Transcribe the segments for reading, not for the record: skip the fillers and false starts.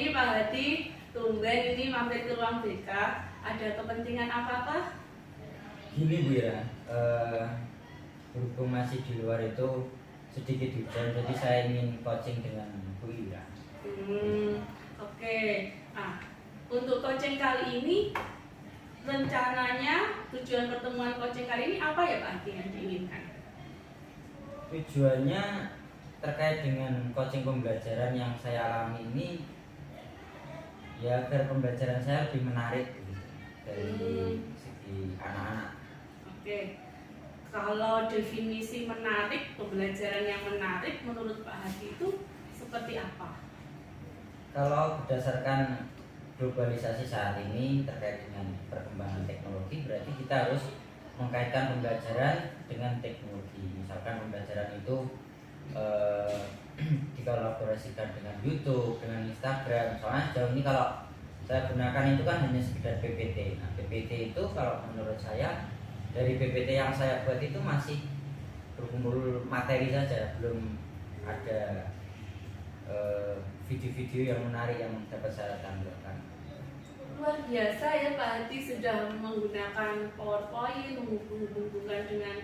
ini Pak Hadi tumben ini mampir ke ruang BK, ada kepentingan apakah? Gini Bu ya, berhubung masih di luar itu sedikit hujan, jadi saya ingin coaching dengan Bu Ira. Oke. Nah, untuk coaching kali ini rencananya tujuan pertemuan coaching kali ini apa ya Pak Hadi yang diinginkan? Tujuannya terkait dengan coaching pembelajaran yang saya alami ini, ya agar pembelajaran saya lebih menarik dari segi anak-anak. Oke. Kalau definisi menarik, pembelajaran yang menarik menurut Pak Hadi itu seperti apa? Kalau berdasarkan globalisasi saat ini terkait dengan perkembangan teknologi, berarti kita harus mengkaitkan pembelajaran dengan teknologi. Misalkan pembelajaran itu dikolaborasikan dengan YouTube, dengan Instagram. Soalnya sejauh ini kalau saya gunakan itu kan hanya sekedar PPT. Nah, PPT itu kalau menurut saya dari PPT yang saya buat itu masih berkumpul materi saja, belum ada video-video yang menarik yang dapat saya tampilkan. Luar biasa ya Pak Hadi sudah menggunakan PowerPoint, menghubungkan dengan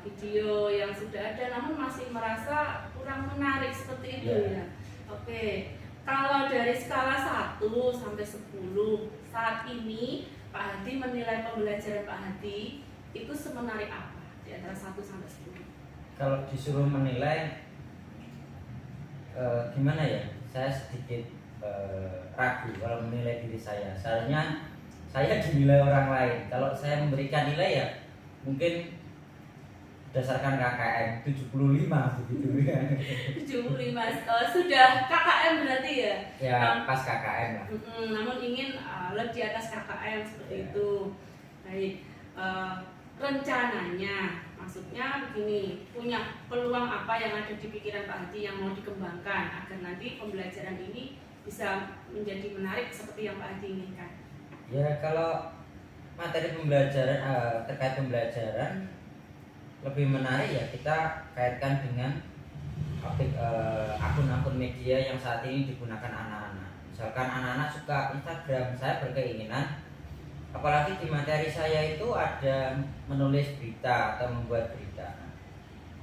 video yang sudah ada, namun masih merasa kurang menarik seperti itu ya. Oke, kalau dari skala 1 sampai 10 saat ini Pak Hadi menilai pembelajaran Pak Hadi itu semenarik apa di antara 1 sampai 10? Kalau disuruh menilai gimana ya, saya sedikit ragu kalau menilai diri saya. Soalnya saya dinilai orang lain. Kalau saya memberikan nilai ya mungkin berdasarkan KKM 75 begitu ya. 75 sudah KKM berarti ya? Ya pas KKM lah. Namun ingin lebih di atas KKM seperti itu. Baik, rencananya maksudnya begini, punya peluang apa yang ada di pikiran Pak Hadi yang mau dikembangkan agar nanti pembelajaran ini bisa menjadi menarik seperti yang Pak Hadi inginkan? Ya kalau materi pembelajaran terkait pembelajaran lebih menarik ya kita kaitkan dengan akun-akun media yang saat ini digunakan anak-anak. Misalkan anak-anak suka Instagram, saya berkeinginan apalagi di materi saya itu ada menulis berita atau membuat berita.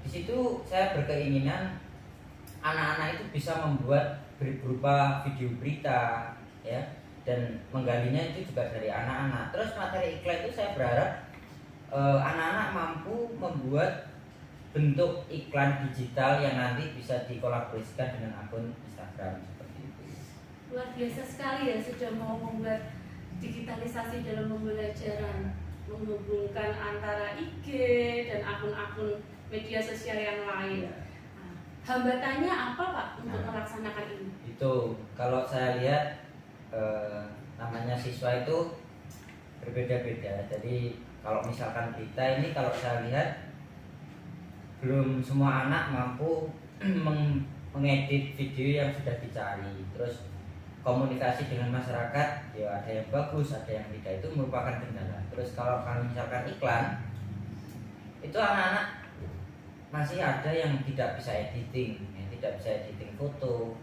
Di situ saya berkeinginan anak-anak itu bisa membuat berupa video berita ya, dan menggalinya itu juga dari anak-anak. Terus materi iklan itu saya berharap anak-anak mampu membuat bentuk iklan digital yang nanti bisa dikolaborasikan dengan akun Instagram seperti itu. Luar biasa sekali ya sudah mau membuat digitalisasi dalam pembelajaran, menghubungkan antara IG dan akun-akun media sosial yang lain. Nah, hambatannya apa Pak untuk melaksanakan ini? Itu kalau saya lihat namanya siswa itu berbeda-beda. Jadi kalau misalkan berita ini kalau saya lihat belum semua anak mampu mengedit video yang sudah dicari. Terus komunikasi dengan masyarakat ya ada yang bagus, ada yang tidak, itu merupakan kendala. Terus kalau misalkan iklan itu anak-anak masih ada yang tidak bisa editing, ya, tidak bisa editing foto,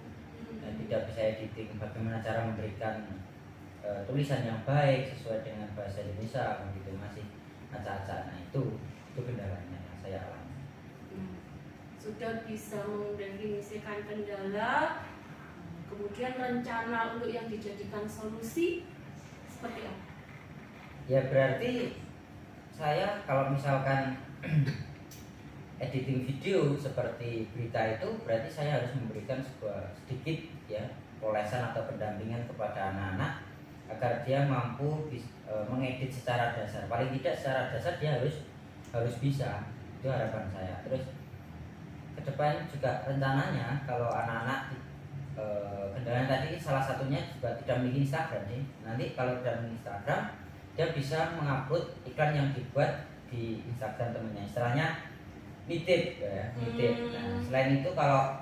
dan tidak bisa editing bagaimana cara memberikan tulisan yang baik sesuai dengan bahasa Indonesia begitu, masih acak-acak. Nah itu kendalanya yang saya alami. Sudah bisa mendefinisikan kendala, kemudian rencana untuk yang dijadikan solusi seperti apa? Ya berarti saya kalau misalkan editing video seperti berita itu berarti saya harus memberikan sebuah sedikit ya polesan atau pendampingan kepada anak-anak agar dia mampu mengedit secara dasar. Paling tidak secara dasar dia harus bisa. Itu harapan saya. Terus ke depan juga rencananya kalau anak-anak kendala tadi salah satunya juga tidak memiliki Instagram sih. Nanti kalau tidak memiliki Instagram, dia bisa mengupload iklan yang dibuat di Instagram temennya. Istilahnya nitip ya, nitip. Nah, selain itu kalau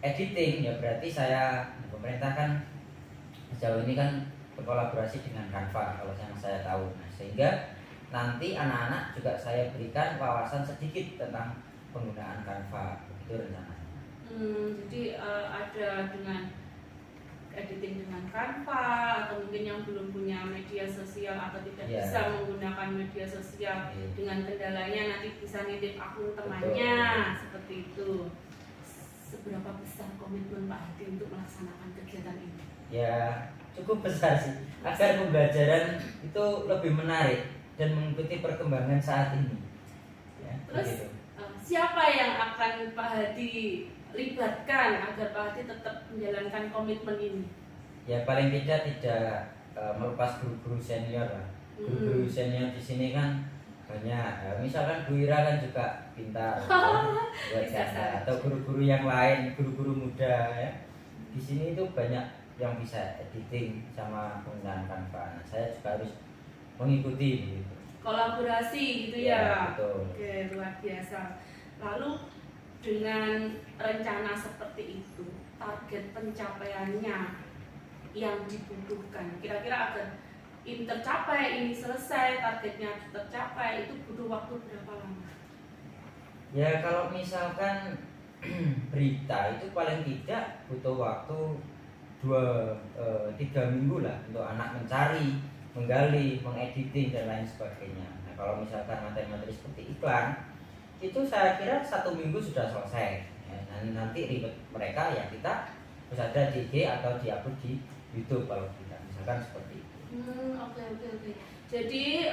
editing ya berarti saya pemerintah kan sejauh ini kan berkolaborasi dengan Canva kalau yang saya tahu. Nah, sehingga nanti anak-anak juga saya berikan wawasan sedikit tentang penggunaan Canva, itu rencananya. Jadi ada dengan editing dengan Canva, atau mungkin yang belum punya media sosial atau tidak Iya. bisa menggunakan media sosial Iya. dengan kendalanya nanti bisa nitip akun temannya seperti itu. Seberapa besar komitmen Pak Hadi untuk melaksanakan kegiatan ini? Ya cukup besar sih, agar pembelajaran itu lebih menarik dan mengikuti perkembangan saat ini. Ya, Terus begitu. siapa yang akan Pak Hadi libatkan agar Pak Hadi tetap menjalankan komitmen ini? Ya paling tidak melepas guru-guru senior lah. Guru-guru senior di sini kan banyak. Misalkan Bu Ira kan juga pintar buat Bisa gambar. saja. Atau guru-guru yang lain, guru-guru muda ya. Di sini itu banyak yang bisa editing sama penggunaan Canva. Nah, saya juga harus mengikuti begitu. Kolaborasi gitu Ya, ya. betul. Oke, luar biasa. Lalu dengan rencana seperti itu, target pencapaiannya yang dibutuhkan kira-kira agar ini tercapai, ini selesai, targetnya tercapai, itu butuh waktu berapa lama? Ya kalau misalkan berita itu paling tidak butuh waktu 2-3 minggu lah untuk anak mencari, menggali, mengediting dan lain sebagainya. Nah kalau misalkan materi-materi seperti iklan itu saya kira 1 minggu sudah selesai. Ya, dan nanti ribet mereka ya kita bisa ada di IG atau di-upload di YouTube kalau tidak, misalkan seperti itu. Oke. Jadi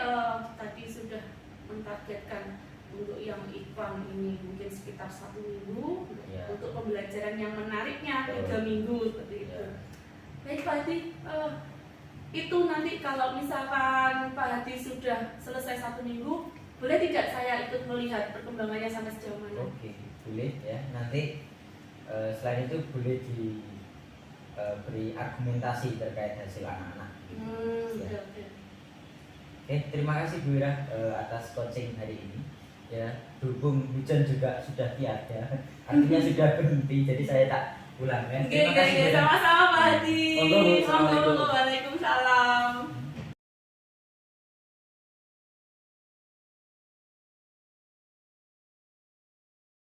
tadi sudah mentargetkan untuk yang iklan ini mungkin sekitar 1 minggu, Ya. untuk pembelajaran yang menariknya 3 Betul. minggu seperti itu. Ya. Baik Pak Hadi, itu nanti kalau misalkan Pak Hadi sudah selesai 1 minggu, boleh tidak saya ikut melihat perkembangannya sampai sejauh mana? Oke, boleh ya. Nanti selain itu boleh diberi argumentasi terkait hasil anak-anak. Ya. Oke. Oke, terima kasih Bu Ira atas coaching hari ini. Ya, berhubung hujan juga sudah tiada, artinya sudah berhenti, jadi saya tak ulang ya. Terima kasih Bu Ira. Sama-sama Pak Hadi. Monggo, Bu. Assalamualaikum. Monggo,